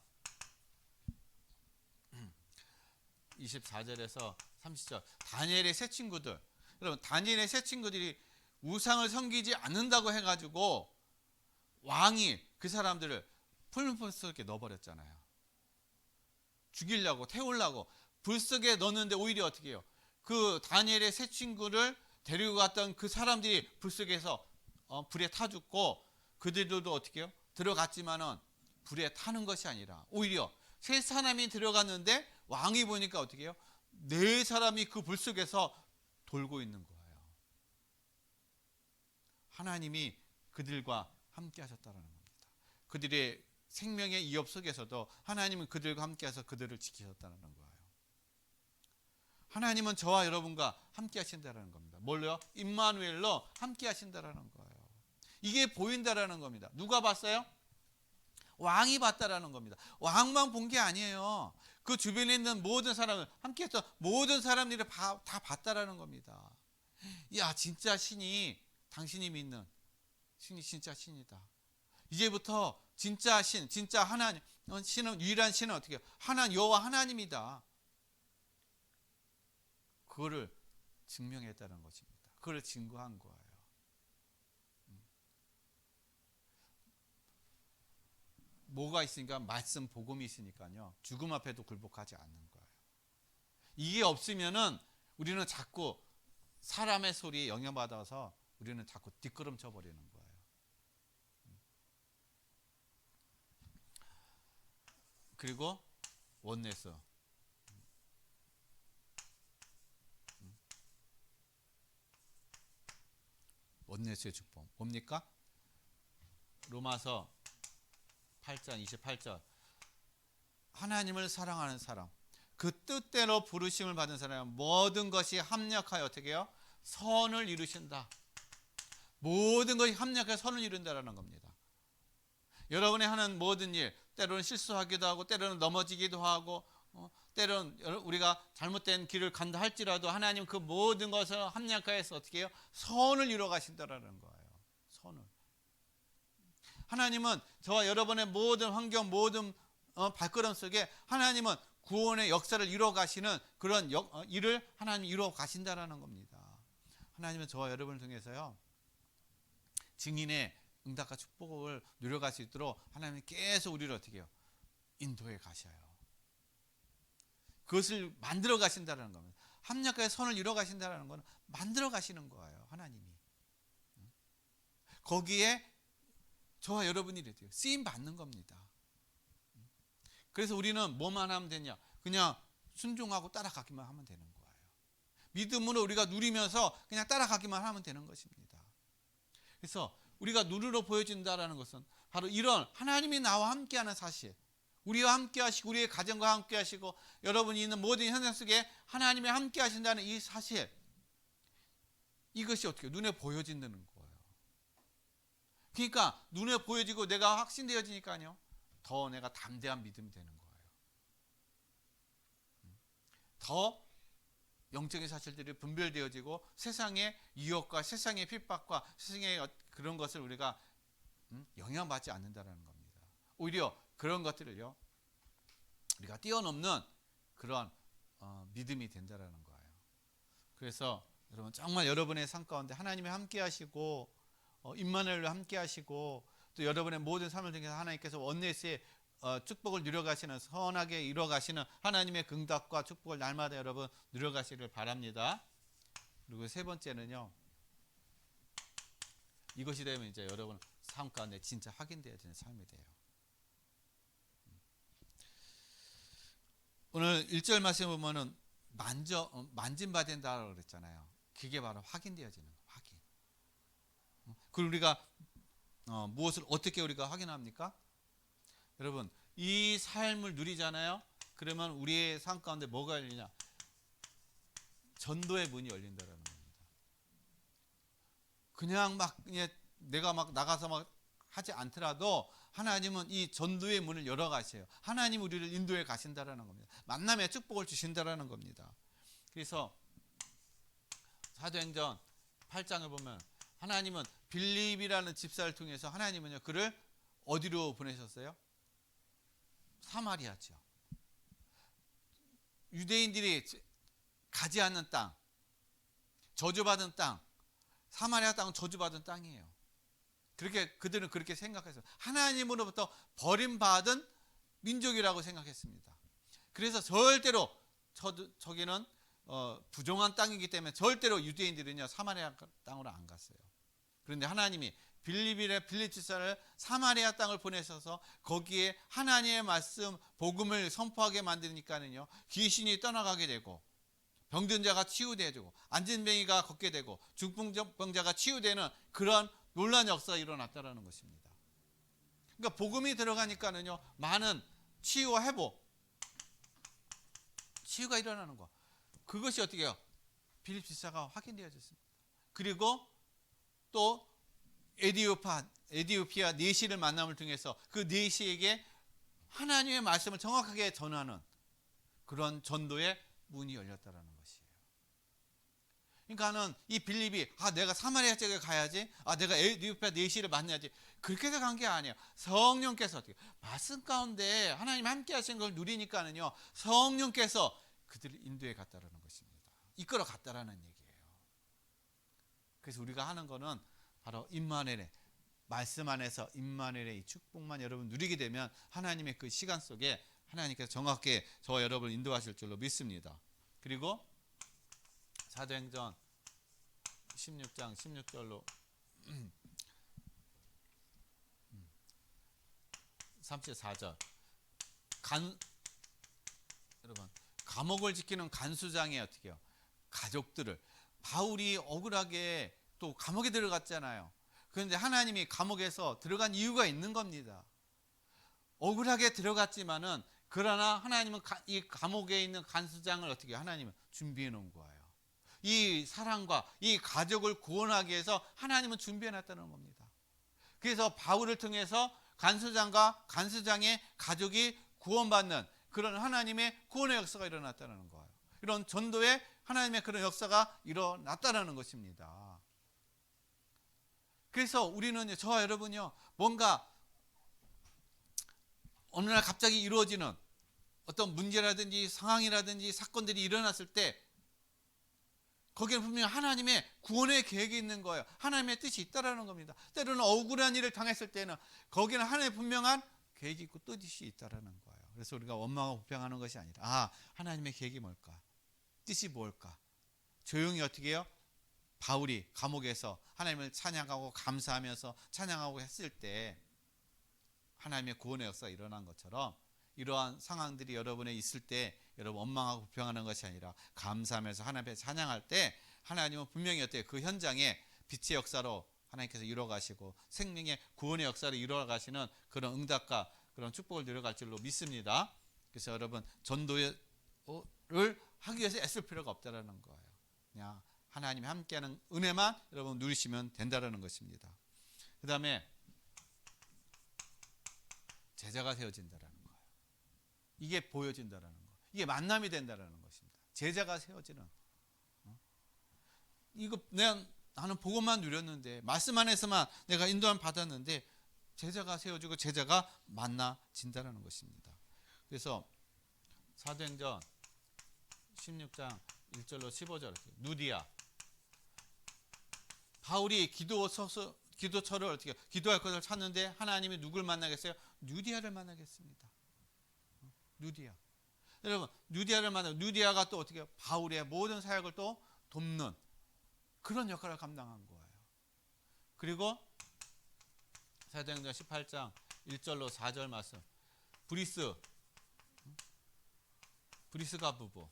24절에서 30절 다니엘의 새 친구들, 여러분 다니엘의 새 친구들이 우상을 섬기지 않는다고 해가지고 왕이 그 사람들을 풀무불 속에 넣어버렸잖아요. 죽이려고 태우려고 불 속에 넣었는데 오히려 어떻게 해요? 그 다니엘의 새 친구를 데리고 갔던 그 사람들이 불 속에서 불에 타 죽고 그들도 어떻게 해요? 들어갔지만은 불에 타는 것이 아니라 오히려 세 사람이 들어갔는데 왕이 보니까 어떻게 해요? 네 사람이 그 불 속에서 돌고 있는 거예요. 하나님이 그들과 함께 하셨다는 겁니다. 그들의 생명의 이업 속에서도 하나님은 그들과 함께 하셔서 그들을 지키셨다는 거예요. 하나님은 저와 여러분과 함께 하신다는 겁니다. 뭘로요? 임마누엘로 함께 하신다는 거예요. 이게 보인다라는 겁니다. 누가 봤어요? 왕이 봤다라는 겁니다. 왕만 본 게 아니에요. 그 주변에 있는 모든 사람을 함께해서 모든 사람들이 다 봤다라는 겁니다. 야, 진짜 신이 당신이 믿는 신이 진짜 신이다. 이제부터 진짜 신, 진짜 하나님, 신은 유일한 신은 어떻게 해요? 여호와 하나님이다. 그거를 증명했다는 것입니다. 그걸 증거한 거예요. 뭐가 있으니까 말씀 복음이 있으니까요. 죽음 앞에도 굴복하지 않는 거예요. 이게 없으면은 우리는 자꾸 사람의 소리에 영향받아서 우리는 자꾸 뒷걸음쳐 버리는 거예요. 그리고 원네스. 원네스의 축복 뭡니까? 로마서 8장 28절. 하나님을 사랑하는 사람, 그 뜻대로 부르심을 받은 사람은 모든 것이 합력하여 어떻게 해요? 선을 이루신다. 모든 것이 합력하여 선을 이룬다라는 겁니다. 여러분이 하는 모든 일, 때로는 실수하기도 하고 때로는 넘어지기도 하고 때로는 우리가 잘못된 길을 간다 할지라도 하나님 그 모든 것을 합력하여서 어떻게 해요? 선을 이루어 가신다라는 거예요. 선을. 하나님은 저와 여러분의 모든 환경, 모든 발걸음 속에 하나님은 구원의 역사를 이루어 가시는 그런 일을 하나님이 이루어 가신다라는 겁니다. 하나님은 저와 여러분을 통해서요, 증인의 응답과 축복을 누려갈 수 있도록 하나님이 계속 우리를 어떻게 해요? 인도해 가셔요. 그것을 만들어 가신다는 겁니다. 합력하여 선을 이루어 가신다는 것은 만들어 가시는 거예요. 하나님이. 거기에 저와 여러분이 이래요. 쓰임 받는 겁니다. 그래서 우리는 뭐만 하면 되냐? 그냥 순종하고 따라가기만 하면 되는 거예요. 믿음으로 우리가 누리면서 그냥 따라가기만 하면 되는 것입니다. 그래서 우리가 눈으로 보여진다라는 것은 바로 이런 하나님이 나와 함께하는 사실, 우리와 함께 하시고 우리의 가정과 함께 하시고 여러분이 있는 모든 현장 속에 하나님이 함께 하신다는 이 사실, 이것이 어떻게 눈에 보여진다는 거예요. 그러니까 눈에 보여지고 내가 확신되어지니까요, 더 내가 담대한 믿음이 되는 거예요. 더 영적인 사실들이 분별되어지고 세상의 유혹과 세상의 핍박과 세상의 그런 것을 우리가 영향받지 않는다는 겁니다. 오히려 그런 것들을요, 우리가 뛰어넘는 그런 믿음이 된다는 거예요. 그래서 여러분 정말 여러분의 삶 가운데 하나님이 함께 하시고 임마누엘로 함께 하시고 또 여러분의 모든 삶을 통해서 하나님께서 원네스의 축복을 누려가시는, 선하게 이뤄가시는 하나님의 응답과 축복을 날마다 여러분 누려가시길 바랍니다. 그리고 세 번째는요, 이것이 되면 이제 여러분 삶 가운데 진짜 확인되어지는 삶이 돼요. 오늘 1절 말씀에 보면은 만진받는다고 그랬잖아요. 그게 바로 확인되어지는 확인. 그리고 우리가 무엇을 어떻게 우리가 확인합니까? 여러분, 이 삶을 누리잖아요. 그러면 우리의 삶 가운데 뭐가 열리냐? 전도의 문이 열린다는 겁니다. 그냥 막 내가 막 나가서 막 하지 않더라도 하나님은 이 전도의 문을 열어 가셔요. 하나님 우리를 인도해 가신다라는 겁니다. 만남의 축복을 주신다라는 겁니다. 그래서 사도행전 8장을 보면 하나님은 빌립이라는 집사를 통해서 하나님은요, 그를 어디로 보내셨어요? 사마리아죠. 유대인들이 가지 않는 땅, 저주받은 땅, 사마리아 땅은 저주받은 땅이에요. 그렇게 그들은 그렇게 생각했어요. 하나님으로부터 버림받은 민족이라고 생각했습니다. 그래서 절대로 저기는 부정한 땅이기 때문에 절대로 유대인들은요, 사마리아 땅으로 안 갔어요. 그런데 하나님이 빌립 집사를 사마리아 땅을 보내셔서 거기에 하나님의 말씀 복음을 선포하게 만드니까는요, 귀신이 떠나가게 되고 병든 자가 치유되고 안진뱅이가 걷게 되고 중풍병자가 치유되는 그런 놀라운 역사가 일어났다라는 것입니다. 그러니까 복음이 들어가니까는요, 많은 치유와 회복, 치유가 일어나는 거. 그것이 어떻게 해요? 빌립 집사가 확인되어졌습니다. 그리고 또 에디오피아 네시를 만남을 통해서 그 네시에게 하나님의 말씀을 정확하게 전하는 그런 전도의 문이 열렸다라는 것이에요. 그러니까는 이 빌립이 내가 사마리아 쪽에 가야지, 내가 에디오피아 네시를 만나야지, 그렇게 해서 간 게 아니에요. 성령께서 어떻게 말씀 가운데 하나님 함께 하시는 걸 누리니까는요, 성령께서 그들을 인도해 갔다라는 것입니다. 이끌어 갔다라는 얘기예요. 그래서 우리가 하는 거는 바로 임마누엘의 말씀 안에서 임마누엘의 이 축복만 여러분 누리게 되면 하나님의 그 시간 속에 하나님께서 정확하게 저와 여러분을 인도하실 줄로 믿습니다. 그리고 사도행전 16장 16절로 34절 여러분, 감옥을 지키는 간수장의 어떻게 해요? 가족들을, 바울이 억울하게 또 감옥에 들어갔잖아요. 그런데 하나님이 감옥에서 들어간 이유가 있는 겁니다. 억울하게 들어갔지만은 그러나 하나님은 이 감옥에 있는 간수장을 어떻게 하나님은 준비해 놓은 거예요. 이 사랑과 이 가족을 구원하기 위해서 하나님은 준비해 놨다는 겁니다. 그래서 바울을 통해서 간수장과 간수장의 가족이 구원받는 그런 하나님의 구원의 역사가 일어났다는 거예요. 이런 전도의 하나님의 그런 역사가 일어났다는 것입니다. 그래서 우리는, 저와 여러분이요, 뭔가 어느 날 갑자기 이루어지는 어떤 문제라든지 상황이라든지 사건들이 일어났을 때 거기에 분명히 하나님의 구원의 계획이 있는 거예요. 하나님의 뜻이 있다라는 겁니다. 때로는 억울한 일을 당했을 때는 거기는 하나님의 분명한 계획이 있고 뜻이 있다라는 거예요. 그래서 우리가 원망하고 불평하는 것이 아니라 하나님의 계획이 뭘까? 뜻이 뭘까? 조용히 어떻게 해요? 바울이 감옥에서 하나님을 찬양하고 감사하면서 찬양하고 했을 때 하나님의 구원의 역사가 일어난 것처럼 이러한 상황들이 여러분에 있을 때 여러분 원망하고 불평하는 것이 아니라 감사하면서 하나님 앞에 찬양할 때 하나님은 분명히 어때요? 그 현장에 빛의 역사로 하나님께서 이루어가시고 생명의 구원의 역사를 이루어가시는 그런 응답과 그런 축복을 누려갈 줄로 믿습니다. 그래서 여러분 전도를 하기 위해서 애쓸 필요가 없다는 거예요. 그냥 하나님이 함께하는 은혜만 여러분 누리시면 된다는 것입니다. 그 다음에 제자가 세워진다는 거예요. 이게 보여진다는 거예요. 이게 만남이 된다는 것입니다. 제자가 세워지는. 이거 나는 복음만 누렸는데 말씀 안에서만 내가 인도함 받았는데 제자가 세워지고 제자가 만나진다는 것입니다. 그래서 사도행전 16장 1절로 15절 누디아 바울이 기도처를 어떻게 기도할 것을 찾는데 하나님이 누굴 만나겠어요? 누디아를 만나겠습니다. 누디아. 여러분 누디아를 만나고 누디아가 또 어떻게 바울의 모든 사역을 또 돕는 그런 역할을 감당한 거예요. 그리고 사도행전 18장 1절로 4절 말씀 브리스가 부부.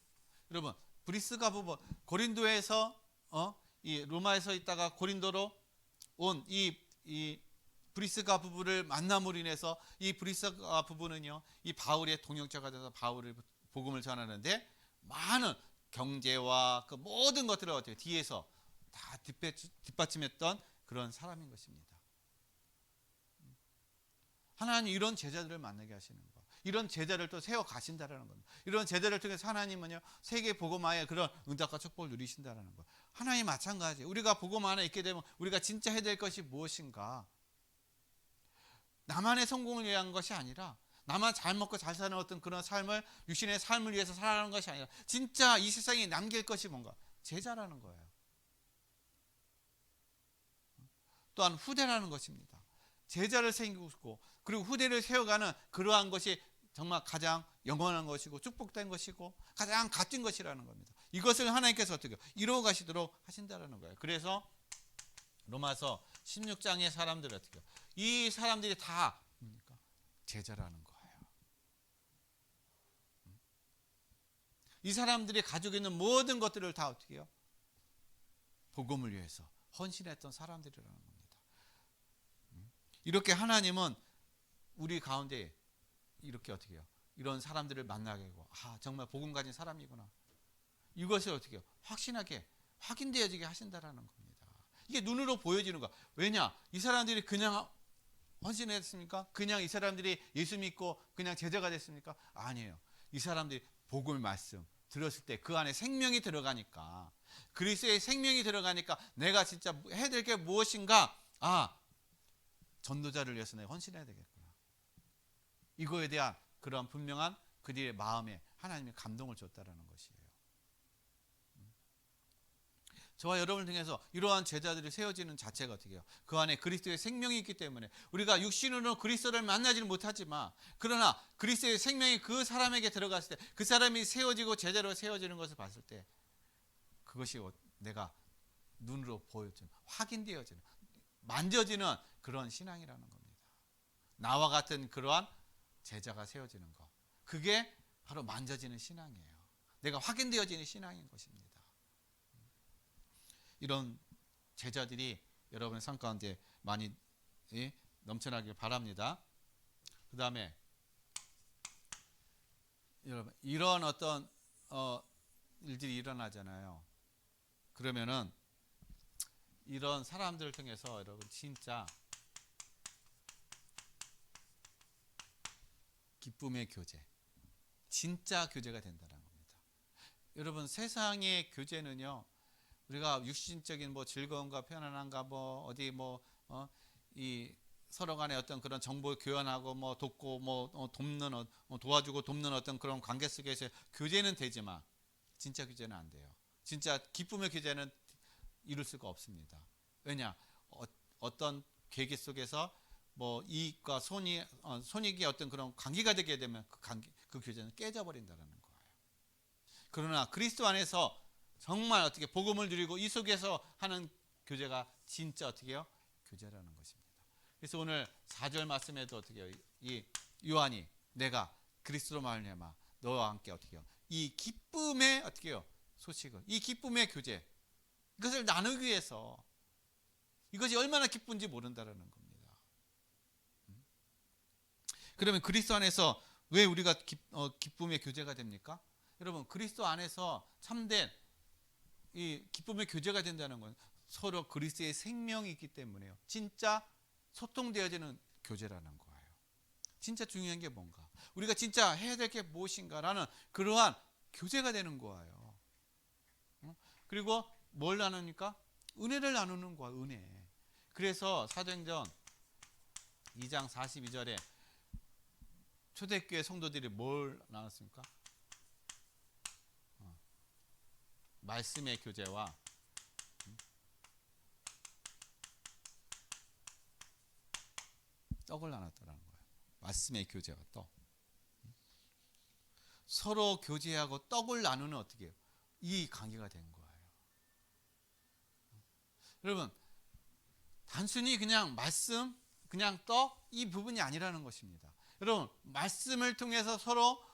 여러분 브리스가 부부 고린도에서 이 로마에서 있다가 고린도로 온 이 브리스가 부부를 만남으로 인해서 이 브리스가 부부는요 이 바울의 동역자가 돼서 바울을 복음을 전하는데 많은 경제와 그 모든 것들을 어떻게 뒤에서 다 뒷받침했던 그런 사람인 것입니다. 하나님 이런 제자들을 만나게 하시는 거. 이런 제자를 또 세워 가신다라는 겁니다. 이런 제자를 통해서 하나님은요 세계 복음화의 그런 응답과 축복을 누리신다라는 거. 하나님 마찬가지. 우리가 복음 안에 있게 되면 우리가 진짜 해야 될 것이 무엇인가? 나만의 성공을 위한 것이 아니라 나만 잘 먹고 잘 사는 어떤 그런 삶을 육신의 삶을 위해서 살아가는 것이 아니라 진짜 이 세상에 남길 것이 뭔가 제자라는 거예요. 또한 후대라는 것입니다. 제자를 세우고 그리고 후대를 세워가는 그러한 것이 정말 가장 영원한 것이고 축복된 것이고 가장 값진 것이라는 겁니다. 이것을 하나님께서 어떻게 이루어 가시도록 하신다는 거예요. 그래서 로마서 16장의 사람들 어떻게 이 사람들이 다 제자라는 거예요. 이 사람들이 가지고 있는 모든 것들을 다 어떻게 해요? 복음을 위해서 헌신했던 사람들이라는 겁니다. 이렇게 하나님은 우리 가운데 이렇게 어떻게 해요? 이런 사람들을 만나게 하고 정말 복음 가진 사람이구나. 이것을 어떻게 해요? 확신하게 확인되어지게 하신다라는 겁니다. 이게 눈으로 보여지는 거야. 왜냐? 이 사람들이 그냥 헌신했습니까? 그냥 이 사람들이 예수 믿고 그냥 제자가 됐습니까? 아니에요. 이 사람들이 복음의 말씀 들었을 때 그 안에 생명이 들어가니까 그리스도의 생명이 들어가니까 내가 진짜 해야 될 게 무엇인가? 전도자를 위해서 내가 헌신해야 되겠구나. 이거에 대한 그런 분명한 그들의 마음에 하나님이 감동을 줬다라는 것이에요. 저와 여러분을 통해서 이러한 제자들이 세워지는 자체가 어떻게 해요? 그 안에 그리스도의 생명이 있기 때문에 우리가 육신으로 그리스도를 만나지는 못하지만 그러나 그리스도의 생명이 그 사람에게 들어갔을 때 그 사람이 세워지고 제자로 세워지는 것을 봤을 때 그것이 내가 눈으로 보여지는 확인되어지는 만져지는 그런 신앙이라는 겁니다. 나와 같은 그러한 제자가 세워지는 것. 그게 바로 만져지는 신앙이에요. 내가 확인되어지는 신앙인 것입니다. 이런 제자들이 여러분의 삶 가운데 많이 넘쳐나길 바랍니다. 그 다음에 여러분 이런 어떤 일들이 일어나잖아요. 그러면은 이런 사람들을 통해서 여러분 진짜 기쁨의 교제, 진짜 교제가 된다는 겁니다. 여러분 세상의 교제는요, 우리가 육신적인 뭐 즐거움과 편안함과 뭐 어디 이 서로 간에 어떤 그런 정보 교환하고 뭐 돕고 돕는 도와주고 돕는 어떤 그런 관계 속에서 교제는 되지만 진짜 교제는 안 돼요. 진짜 기쁨의 교제는 이룰 수가 없습니다. 왜냐? 어떤 계기 속에서 뭐 이익과 손익이 어떤 그런 관계가 되게 되면 그 교제는 깨져버린다는 거예요. 그러나 그리스도 안에서 정말 어떻게 복음을 누리고 이 속에서 하는 교제가 진짜 어떻게 해요? 교제라는 것입니다. 그래서 오늘 4절 말씀에도 어떻게 해요? 이 요한이 내가 그리스도로 말미암아 너와 함께 어떻게 해요? 이 기쁨의 어떻게 해요? 소식을, 이 기쁨의 교제, 이것을 나누기 위해서 이것이 얼마나 기쁜지 모른다라는 겁니다. 그러면 그리스도 안에서 왜 우리가 기쁨의 교제가 됩니까? 여러분 그리스도 안에서 참된 이 기쁨의 교제가 된다는 건 서로 그리스도의 생명이 있기 때문에요. 진짜 소통되어지는 교제라는 거예요. 진짜 중요한 게 뭔가, 우리가 진짜 해야 될 게 무엇인가라는 그러한 교제가 되는 거예요. 그리고 뭘 나누니까? 은혜를 나누는 거야, 은혜. 그래서 사도행전 2장 42절에 초대교회 성도들이 뭘 나눴습니까? 말씀의 교제와 떡을 나눴다는 거예요. 말씀의 교제와 떡. 서로 교제하고 떡을 나누는 어떻게 해요? 이 관계가 된 거예요. 여러분 단순히 그냥 말씀, 그냥 떡 이 부분이 아니라는 것입니다. 여러분 말씀을 통해서 서로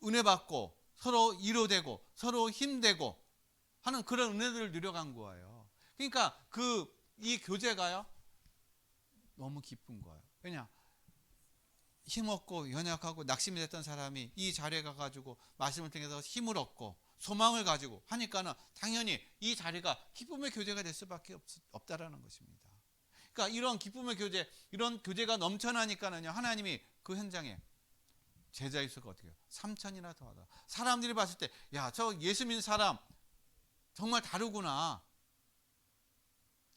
은혜 받고 서로 위로되고 서로 힘되고 하는 그런 은혜들을 누려간 거예요. 그러니까 이 교제가요 너무 기쁜 거예요. 왜냐? 힘없고 연약하고 낙심이 됐던 사람이 이 자리에 가가지고 말씀을 통해서 힘을 얻고 소망을 가지고 하니까는 당연히 이 자리가 기쁨의 교제가 될 수밖에 없다라는 것입니다. 그러니까 이런 기쁨의 교제, 이런 교제가 넘쳐나니까는요 하나님이 그 현장에 제자의 수가 어떻게 해요? 3,000이나 더하다. 사람들이 봤을 때 야, 저 예수 믿는 사람 정말 다르구나.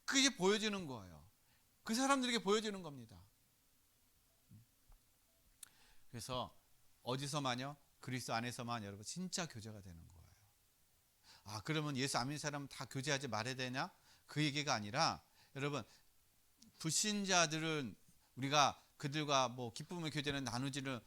그게 보여지는 거예요. 그 사람들에게 보여지는 겁니다. 그래서 어디서만요? 그리스도 안에서만 여러분 진짜 교제가 되는 거예요. 아, 그러면 예수 안 믿는 사람은 다 교제하지 말아야 되냐? 그 얘기가 아니라 여러분 불신자들은 우리가 그들과 뭐 기쁨의 교제는 나누지는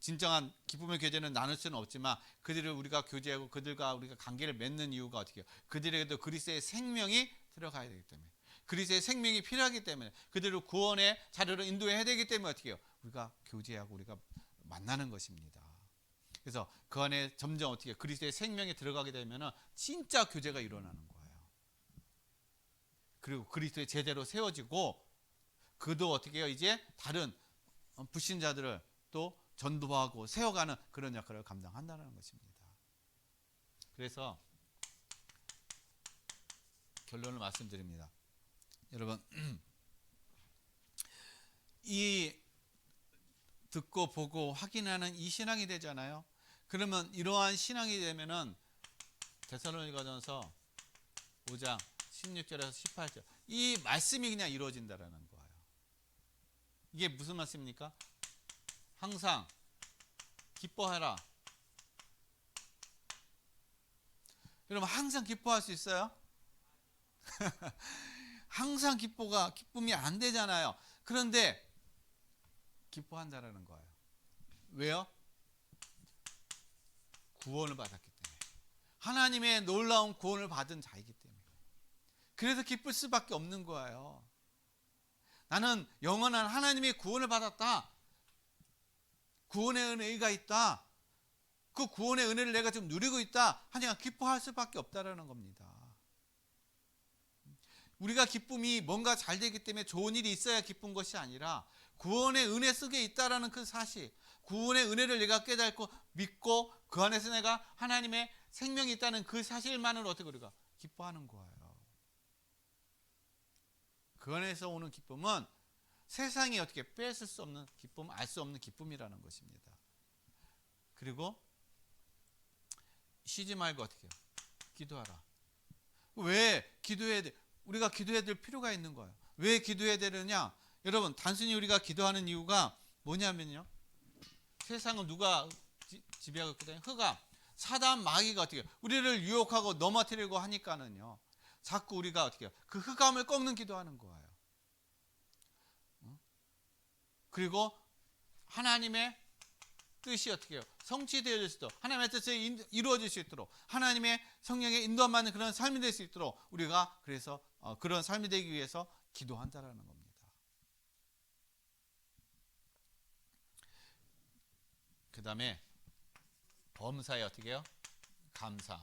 진정한 기쁨의 교제는 나눌 수는 없지만 그들을 우리가 교제하고 그들과 우리가 관계를 맺는 이유가 어떻게 해요? 그들에게도 그리스도의 생명이 들어가야 되기 때문에, 그리스도의 생명이 필요하기 때문에, 그들을 구원의 자료로 인도해야 되기 때문에 어떻게 해요? 우리가 교제하고 우리가 만나는 것입니다. 그래서 그 안에 점점 어떻게 그리스도의 생명이 들어가게 되면은 진짜 교제가 일어나는 거예요. 그리고 그리스도의 제대로 세워지고 그도 어떻게 해요? 이제 다른 불신자들을 또 전도하고 세워가는 그런 역할을 감당한다는 것입니다. 그래서 결론을 말씀드립니다. 여러분 이 듣고 보고 확인하는 이 신앙이 되잖아요. 그러면 이러한 신앙이 되면은 데살로니가전서 5장 16절에서 18절 이 말씀이 그냥 이루어진다라는 거예요. 이게 무슨 말씀입니까? 항상 기뻐하라. 여러분 항상 기뻐할 수 있어요? 항상 기쁨이 안 되잖아요. 그런데 기뻐한다라는 거예요. 왜요? 구원을 받았기 때문에. 하나님의 놀라운 구원을 받은 자이기 때문에. 그래서 기쁠 수밖에 없는 거예요. 나는 영원한 하나님의 구원을 받았다. 구원의 은혜가 있다. 그 구원의 은혜를 내가 지금 누리고 있다. 하니까 기뻐할 수밖에 없다라는 겁니다. 우리가 기쁨이 뭔가 잘 되기 때문에 좋은 일이 있어야 기쁜 것이 아니라 구원의 은혜 속에 있다라는 그 사실, 구원의 은혜를 내가 깨닫고 믿고 그 안에서 내가 하나님의 생명이 있다는 그 사실만을 어떻게 우리가 기뻐하는 거예요. 그 안에서 오는 기쁨은 세상이 어떻게 뺏을 수 없는 기쁨, 알 수 없는 기쁨이라는 것입니다. 그리고 쉬지 말고 어떻게 해요? 기도하라. 왜 기도해야 돼? 우리가 기도해야 될 필요가 있는 거예요. 왜 기도해야 되느냐? 여러분, 단순히 우리가 기도하는 이유가 뭐냐면요, 세상은 누가 지배하고 있거든요. 흑암, 사단, 마귀가 어떻게 해요? 우리를 유혹하고 넘어뜨리고 하니까는요, 자꾸 우리가 어떻게 해요? 그 흑암을 꺾는 기도하는 거예요. 그리고 하나님의 뜻이 어떻게 해요? 성취되어질 수 있도록, 하나님의 뜻이 이루어질 수 있도록, 하나님의 성령의 인도받는 그런 삶이 될 수 있도록 우리가 그래서 그런 삶이 되기 위해서 기도한다라는 겁니다. 그 다음에 범사에 어떻게 해요? 감사.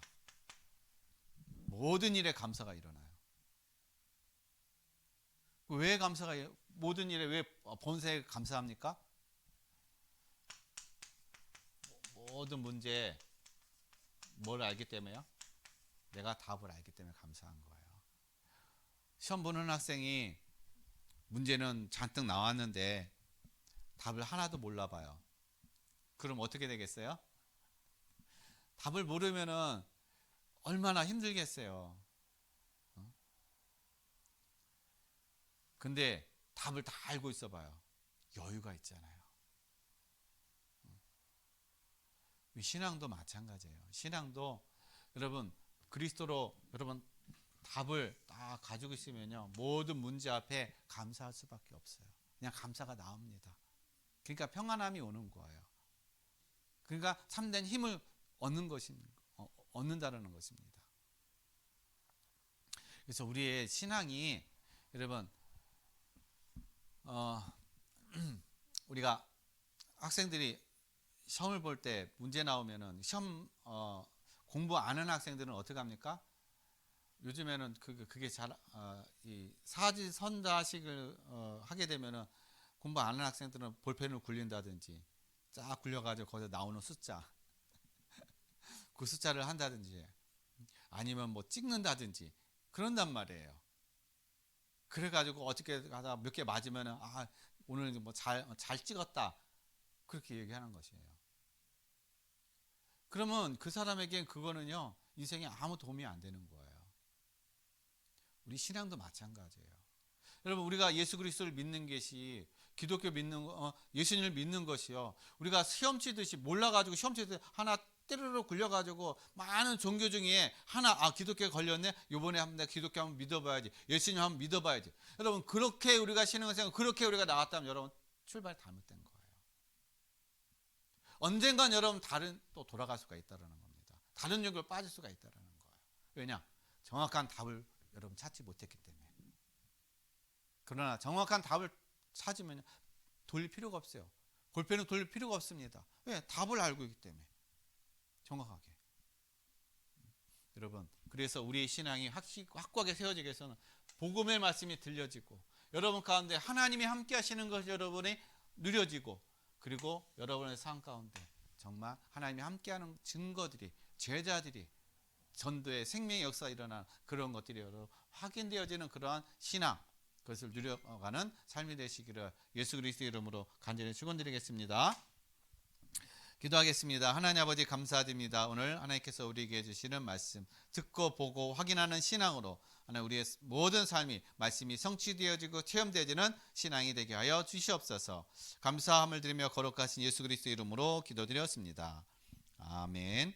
모든 일에 감사가 일어나요. 왜 감사가, 모든 일에 왜 범사에 감사합니까? 모든 문제에 뭘 알기 때문에요? 내가 답을 알기 때문에 감사한 거예요. 시험 보는 학생이 문제는 잔뜩 나왔는데 답을 하나도 몰라 봐요. 그럼 어떻게 되겠어요? 답을 모르면은 얼마나 힘들겠어요. 근데 답을 다 알고 있어 봐요. 여유가 있잖아요. 신앙도 마찬가지예요. 신앙도 여러분 그리스도로 여러분 답을 다 가지고 있으면요, 모든 문제 앞에 감사할 수밖에 없어요. 그냥 감사가 나옵니다. 그러니까 평안함이 오는 거예요. 그러니까 참된 힘을 얻는다는 것입니다. 그래서 우리의 신앙이 여러분 우리가 학생들이 시험을 볼 때 문제 나오면은 시험 공부 안 하는 학생들은 어떻게 합니까? 요즘에는 그게 잘 이 사지선다식을 하게 되면은 공부 안 하는 학생들은 볼펜을 굴린다든지 쫙 굴려가지고 거기서 나오는 숫자 그 숫자를 한다든지 아니면 뭐 찍는다든지 그런단 말이에요. 그래가지고 어떻게 하다 몇 개 맞으면은 오늘 뭐 잘 찍었다 그렇게 얘기하는 것이에요. 그러면 그 사람에겐 그거는요 인생에 아무 도움이 안 되는 거예요. 우리 신앙도 마찬가지예요. 여러분 우리가 예수 그리스도를 믿는 것이 기독교 믿는 예수님을 믿는 것이요, 우리가 시험 치듯이 몰라가지고 시험 치듯이 하나 띠르르 굴려가지고 많은 종교 중에 하나 기독교에 걸렸네, 요번에 한번 기독교 한번 믿어봐야지, 예수님 한번 믿어봐야지. 여러분 그렇게 우리가 신앙을 생각, 그렇게 우리가 나갔다면 여러분 출발이 잘못된 거예요. 언젠간 여러분 다른 또 돌아갈 수가 있다는 겁니다. 다른 종교로 빠질 수가 있다는 거예요. 왜냐? 정확한 답을 여러분 찾지 못했기 때문에. 그러나 정확한 답을 찾으면 돌릴 필요가 없어요. 볼펜은 돌릴 필요가 없습니다. 왜? 답을 알고 있기 때문에. 정확하게. 여러분 그래서 우리의 신앙이 확고하게 세워지기 위해서는 복음의 말씀이 들려지고 여러분 가운데 하나님이 함께 하시는 것이 여러분이 누려지고, 그리고 여러분의 삶 가운데 정말 하나님이 함께하는 증거들이, 제자들이 전도의 생명의 역사가 일어나는 그런 것들이 여러 확인되어지는 그러한 신앙, 그것을 누려가는 삶이 되시기를 예수 그리스도의 이름으로 간절히 축원드리겠습니다. 기도하겠습니다. 하나님 아버지 감사드립니다. 오늘 하나님께서 우리에게 주시는 말씀 듣고 보고 확인하는 신앙으로 하나님 우리의 모든 삶이 말씀이 성취되어지고 체험되어지는 신앙이 되게 하여 주시옵소서. 감사함을 드리며 거룩하신 예수 그리스도의 이름으로 기도드렸습니다. 아멘.